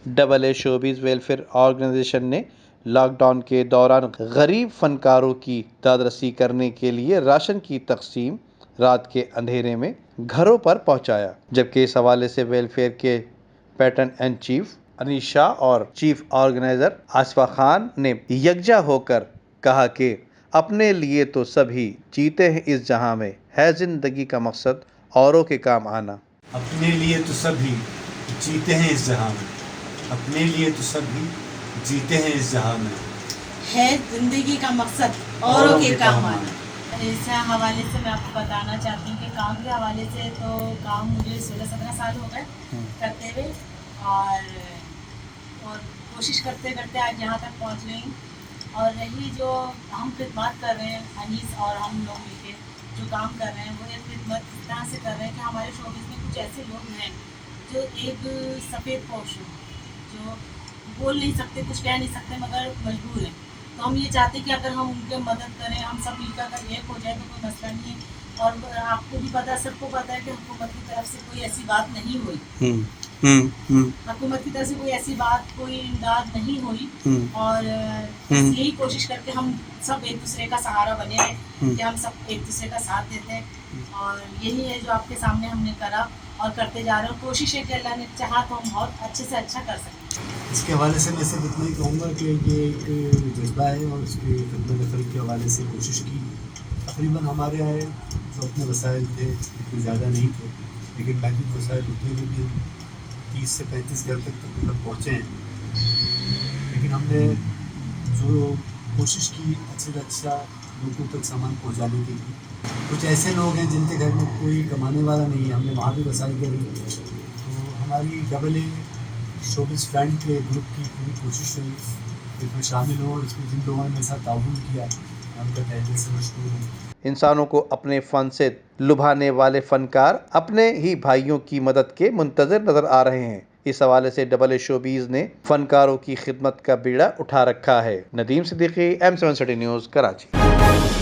AA showbiz welfare organisation ने lockdown के दौरान गरीब फनकारों की दादरसी करने के लिए राशन की तकसीम रात के अंधेरे में घरों पर पहुंचाया। जबकि इस हवाले से वेलफेयर के pattern and chief Anish Shah और चीफ ऑर्गेनाइजर आसिफा खान ने यकजा होकर कहा कि अपने लिए तो सभी जीते हैं इस जहां में, है जिंदगी का मकसद औरों के काम आना। अपने लिए तो सभी जीते हैं इस जहां में, अपने लिए तो सभी जीते हैं इस जहां में, है जिंदगी का मकसद औरों के काम आना। इस हवाले से मैं आपको बताना चाहती हूँ कि काम के हवाले से तो काम मुझे 16-17 साल हो गए करते हुए, और कोशिश करते करते आज यहाँ तक पहुँच गई। और रही जो हम खिदमत कर रहे हैं अनीस और हम लोग मिलके जो काम कर रहे हैं, वो ये खिदमत इस तरह से कर रहे हैं कि हमारे शोबिस में कुछ ऐसे लोग हैं जो एक सफ़ेद पोश हैं, जो बोल नहीं सकते, कुछ कह नहीं सकते, मगर मजबूर हैं। तो हम ये चाहते हैं कि अगर हम उनके मदद करें, हम सब मिलकर अगर एक हो जाए तो कोई मसला नहीं है। और आपको भी पता, सबको पता है कि हुकूमत की तरफ से कोई ऐसी बात नहीं हुई, हुकूमत की तरफ से कोई ऐसी बात, कोई इमदाद नहीं हुई। और यही कोशिश करके हम सब एक दूसरे का सहारा बने हैं कि हम सब एक दूसरे का साथ देते हैं। और यही है जो आपके सामने हमने करा और करते जा रहे हैं। कोशिश है कि अल्लाह ने चाहा तो हम बहुत अच्छे से अच्छा कर सकें। इसके हवाले से मैं सिर्फ इतना ही कहूँगा कि ये एक जज्बा है और इसके खिदमत खल के हवाले से कोशिश की। तकरीबन हमारे यहाँ जो अपने वसाइल थे इतने ज़्यादा नहीं थे, लेकिन बाकी वसाइल उतने में भी 30 से 35 घर तक तकरीबन पहुँचे हैं। लेकिन हमने जो कोशिश की अच्छे से अच्छा लोगों तक सामान पहुँचाने की। कुछ ऐसे लोग हैं जिनके घर में कोई कमाने वाला नहीं है, हमने वहाँ भी वसाइल करी। तो हमारी AA शोबिस फ्रेंड के ग्रुप की पूरी कोशिश हुई इसमें शामिल हो, इसमें जिन लोगों ने मेरे साथ ताउन किया उनका तहे दिल से मशकूर हूँ। इंसानों को अपने फन से लुभाने वाले फनकार अपने ही भाइयों की मदद के मुंतजर नजर आ रहे हैं। इस हवाले से AA शोबीज ने फनकारों की खिदमत का बीड़ा उठा रखा है। Nadeem Siddiqui, M7 city news, Karachi.